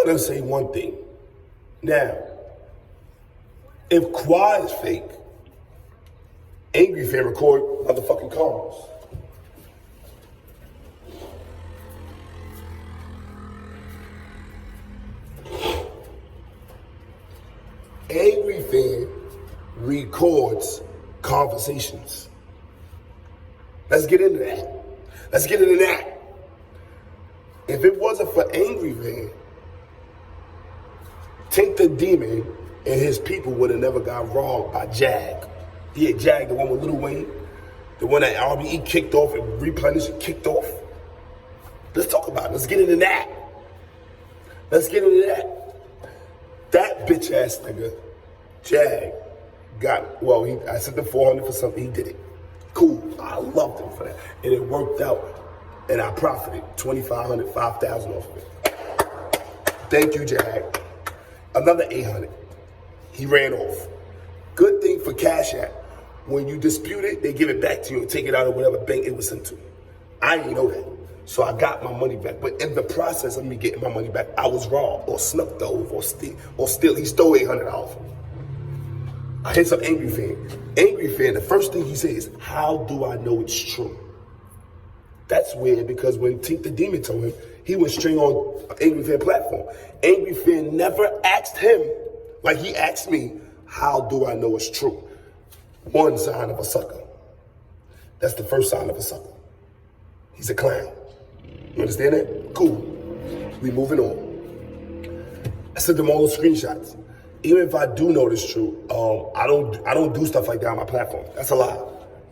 want to say one thing. Now, if Quad is fake, Angry Fan record motherfucking cars. Angry Fan records conversations. Let's get into that. Let's get into that. If it wasn't for Angry Fan, Tink the Demon and his people would have never got robbed by Jag. Yeah, Jag, the one with Lil Wayne, the one that RBE kicked off and replenished and kicked off. Let's talk about it. Let's get into that. Let's get into that. That bitch ass nigga, Jag, I sent him 400 for something, he did it. Cool, I loved him for that. And it worked out, and I profited 2,500, 5,000 off of it. Thank you, Jag. Another 800, he ran off. Good thing for Cash App. When you dispute it, they give it back to you and take it out of whatever bank it was sent to. I didn't know that. So I got my money back. But in the process of me getting my money back, I was robbed or snuffed over or still, he stole $800 from me. I hit some Angry Fan. Angry Fan, the first thing he says, how do I know it's true? That's weird because when Tink the Demon told him, he went straight on Angry Fan platform. Angry Fan never asked him, like he asked me, how do I know it's true? One sign of a sucker. That's the first sign of a sucker. He's a clown. You understand that? Cool. We moving on. I sent them all the screenshots. Even if I do know this true, I don't do stuff like that on my platform. That's a lie.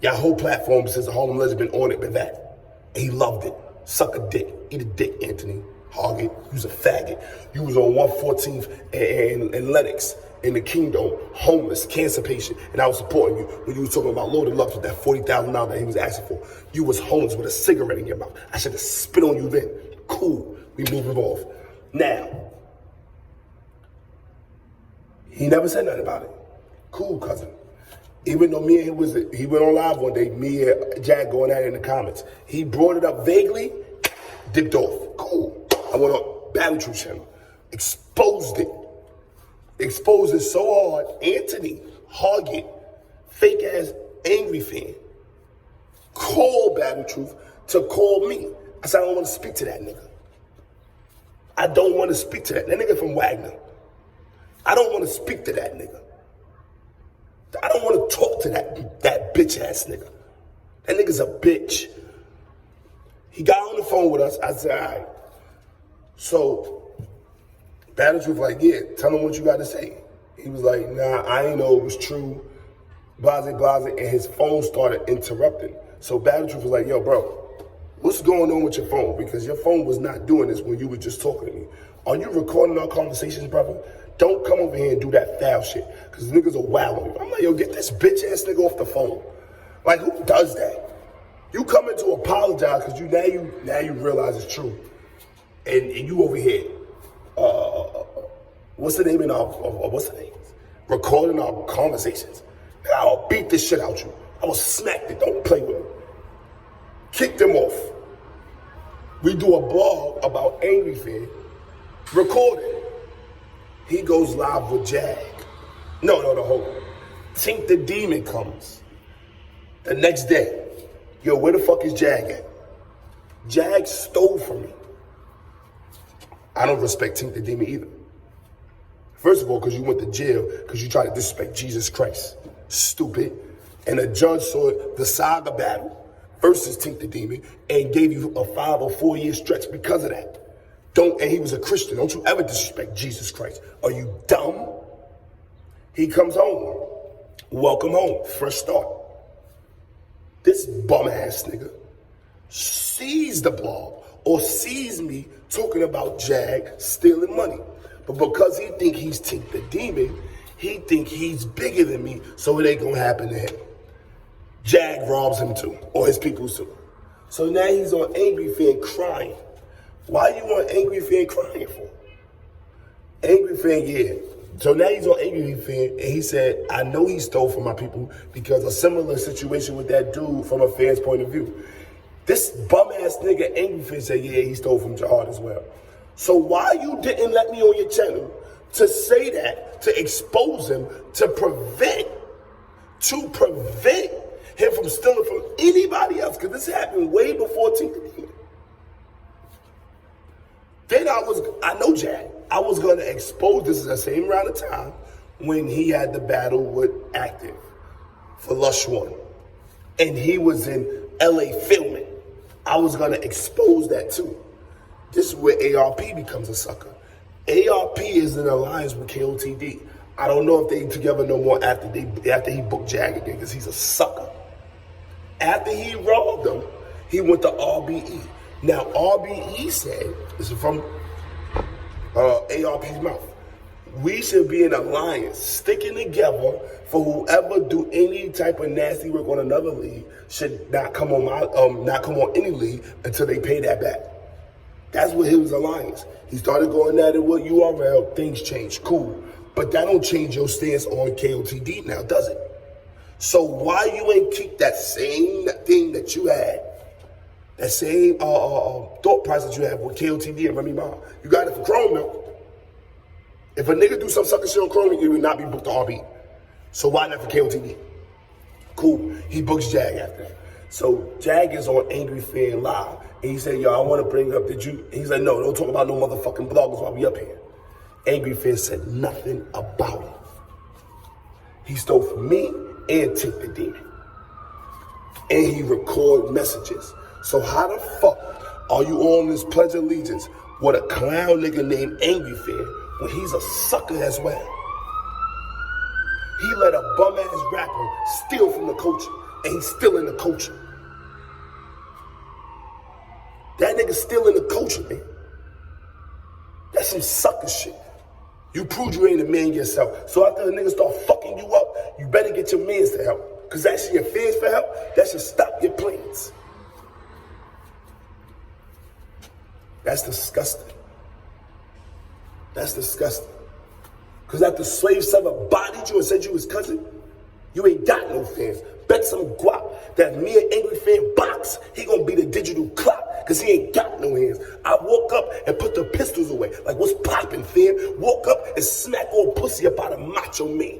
Your whole platform since the Harlem Legend been on it, been that. And he loved it. Suck a dick. Eat a dick, Anthony. Hog it. You was a faggot. You was on 114th and Lennox in the Kingdom, homeless, cancer patient, and I was supporting you when you was talking about loaded Lux with that $40,000 that he was asking for. You was homeless with a cigarette in your mouth. I should have spit on you then. Cool. We moving off. Now, he never said nothing about it. Cool, cousin. Even though me and him he went on live one day, me and Jag going at it in the comments. He brought it up vaguely, dipped off. Cool. I went on Battle Truth channel, exposed it. Exposed it so hard, Anthony, Hoggett, fake ass Angry Fan, called Battle Truth to call me. I said, I don't want to speak to that nigga. I don't want to speak to that nigga from Wagner. I don't want to speak to that nigga. I don't want to talk to that bitch ass nigga. That nigga's a bitch. He got on the phone with us. I said, all right. So, Battle Truth like, yeah, tell him what you got to say. He was like, nah, I ain't know it was true, blase, and his phone started interrupting. So Battle Truth was like, yo, bro, what's going on with your phone? Because your phone was not doing this when you were just talking to me. Are you recording our conversations, brother? Don't come over here and do that foul shit, because niggas are wild on you. I'm like, yo, get this bitch-ass nigga off the phone. Like, who does that? You coming to apologize because now you realize it's true. And you over here, what's the name recording our conversations. I'll beat this shit out you. I will smack it. Don't play with me. Kick them off. We do a blog about Angry Fan. Record it. He goes live with Jag. No, hold on. Tink the Demon comes. The next day. Yo, where the fuck is Jag at? Jag stole from me. I don't respect Tink the Demon either. First of all, because you went to jail because you tried to disrespect Jesus Christ. Stupid. And a judge saw the saga battle versus Tink the Demon and gave you a 5 or 4 year stretch because of that. And he was a Christian. Don't you ever disrespect Jesus Christ. Are you dumb? He comes home. Welcome home. Fresh start. This bum ass nigga sees the blog or sees me talking about Jag stealing money. But because he think he's Tink the Demon, he think he's bigger than me, so it ain't gonna happen to him. Jag robs him too, or his people too. So now he's on Angry Fan crying. Why you on Angry Fan crying for? Angry Fan, yeah. So now he's on Angry Fan, and he said, I know he stole from my people because a similar situation with that dude from a fan's point of view. This bum-ass nigga Angry Fan said, yeah, he stole from Jihad as well. So why you didn't let me on your channel to say that, to expose him, to prevent him from stealing from anybody else? Because this happened way before Tinker. Then I know Jack. I was gonna expose this at the same round of time when he had the battle with Active for Lush One. And he was in LA filming. I was gonna expose that too. This is where ARP becomes a sucker. ARP is in alliance with KOTD. I don't know if they together no more after he booked Jag again, because he's a sucker. After he robbed him, he went to RBE. Now RBE said, this is from ARP's mouth, we should be in alliance, sticking together for whoever do any type of nasty work on another league should not come on any league until they pay that back. That's what his alliance. He started going at it with URL, things changed, cool. But that don't change your stance on KOTD now, does it? So why you ain't keep that same thing that you had, that same thought process you have with KOTD and Remy Ma? You got it for Chrome now. If a nigga do some sucker shit on Chrome, he would not be booked to RB. So why not for KOTD? Cool, he books Jag after that. So Jag is on Angry Fan Live. And he said, yo, I want to bring up, he's like, no, don't talk about no motherfucking bloggers while we up here. Angry Fan said nothing about it. He stole from me and Tink the Demon. And he record messages. So how the fuck are you on this Pledge of Allegiance with a clown nigga named Angry Fan when he's a sucker as well? He let a bum-ass rapper steal from the culture, and he's still in the culture. That nigga's still in the culture, man. That's some sucker shit. You proved you ain't a man yourself. So after the nigga start fucking you up, you better get your mans to help. Because asking your fans for help, that should stop your plans. That's disgusting. That's disgusting. Because after Slave Sever bodied you and said you was cousin, you ain't got no fans. Bet some guap that me and Angry Fan box, he gonna be the digital clock, because he ain't got no hands. I woke up and put the pistols away. Like, what's poppin', fam? Woke up and smack old pussy up out of Macho Man.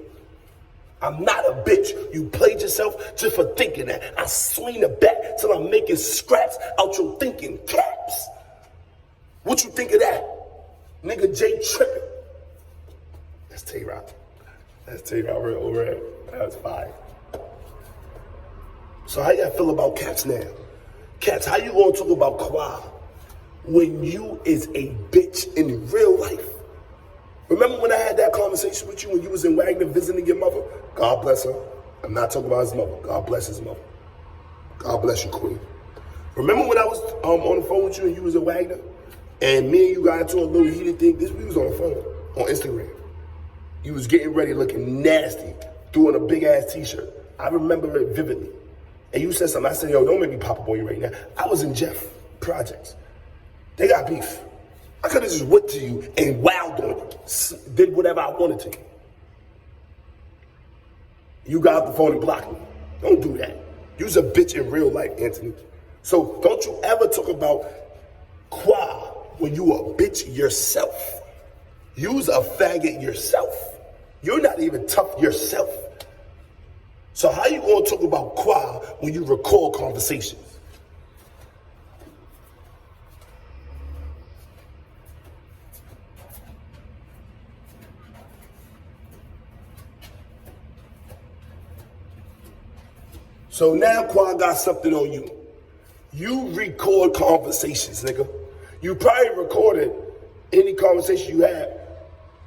I'm not a bitch. You played yourself just for thinking that. I swing the bat till I'm making scraps out your thinking caps. What you think of that? Nigga Jay tripping. That's Tay-Rock. That's Tay-Rock real over there. That's fire. So how y'all feel about Cats now? Cats, how you gonna talk about Kwa when you is a bitch in real life? Remember when I had that conversation with you when you was in Wagner visiting your mother? God bless her. I'm not talking about his mother. God bless his mother. God bless you, Queen. Remember when I was on the phone with you and you was in Wagner? And me and you got into a little heated thing. We was on the phone, on Instagram. You was getting ready, looking nasty, doing a big ass t-shirt. I remember it vividly. And you said something. I said, yo, don't make me pop up on you right now. I was in Jeff Projects. They got beef. I could have just went to you and wowed on you, did whatever I wanted to. You got off the phone and blocked me. Don't do that. You's a bitch in real life, Anthony. So don't you ever talk about Qua when you a bitch yourself. You's a faggot yourself. You're not even tough yourself. So how you gonna talk about Qua when you record conversations? So now Qua got something on you. You record conversations, nigga. You probably recorded any conversation you had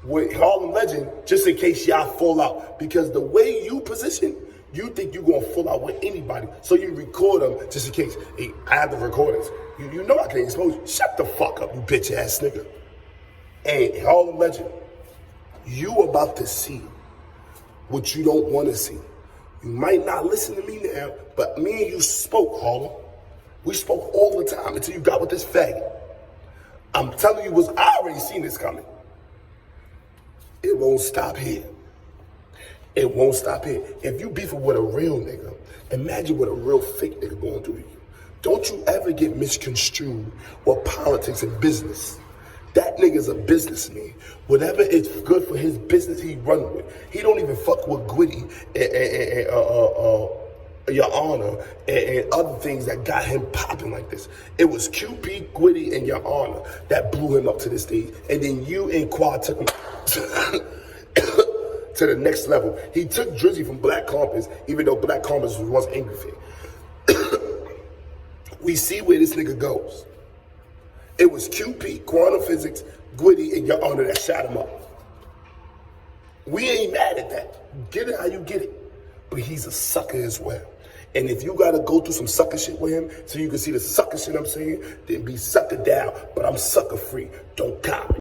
with Harlem Legend just in case y'all fall out. Because the way you position, you think you're gonna fall out with anybody. So you record them just in case. Hey, I have the recordings. You know I can't expose you. Shut the fuck up, you bitch ass nigga. And Harlem Legend, you about to see what you don't want to see. You might not listen to me now, but me and you spoke, Harlem. We spoke all the time until you got with this faggot. I'm telling you, I already seen this coming. It won't stop here. It won't stop here. If you beefing with a real nigga, imagine what a real fake nigga going through to you. Don't you ever get misconstrued with politics and business. That nigga's a businessman. Whatever is good for his business, he run with. He don't even fuck with Gwitty and Your Honor and other things that got him popping like this. It was QP, Gwitty, and Your Honor that blew him up to the stage. And then you and Quad took him to the next level. He took Drizzy from Black Compass, even though Black Compass was Angry Fan. We see where this nigga goes. It was QP, Quantum Physics, Gwitty, and Your Honor that shot him up. We ain't mad at that. Get it how you get it. But he's a sucker as well. And if you gotta go through some sucker shit with him so you can see the sucker shit I'm saying, then be sucker down. But I'm sucker free. Don't copy.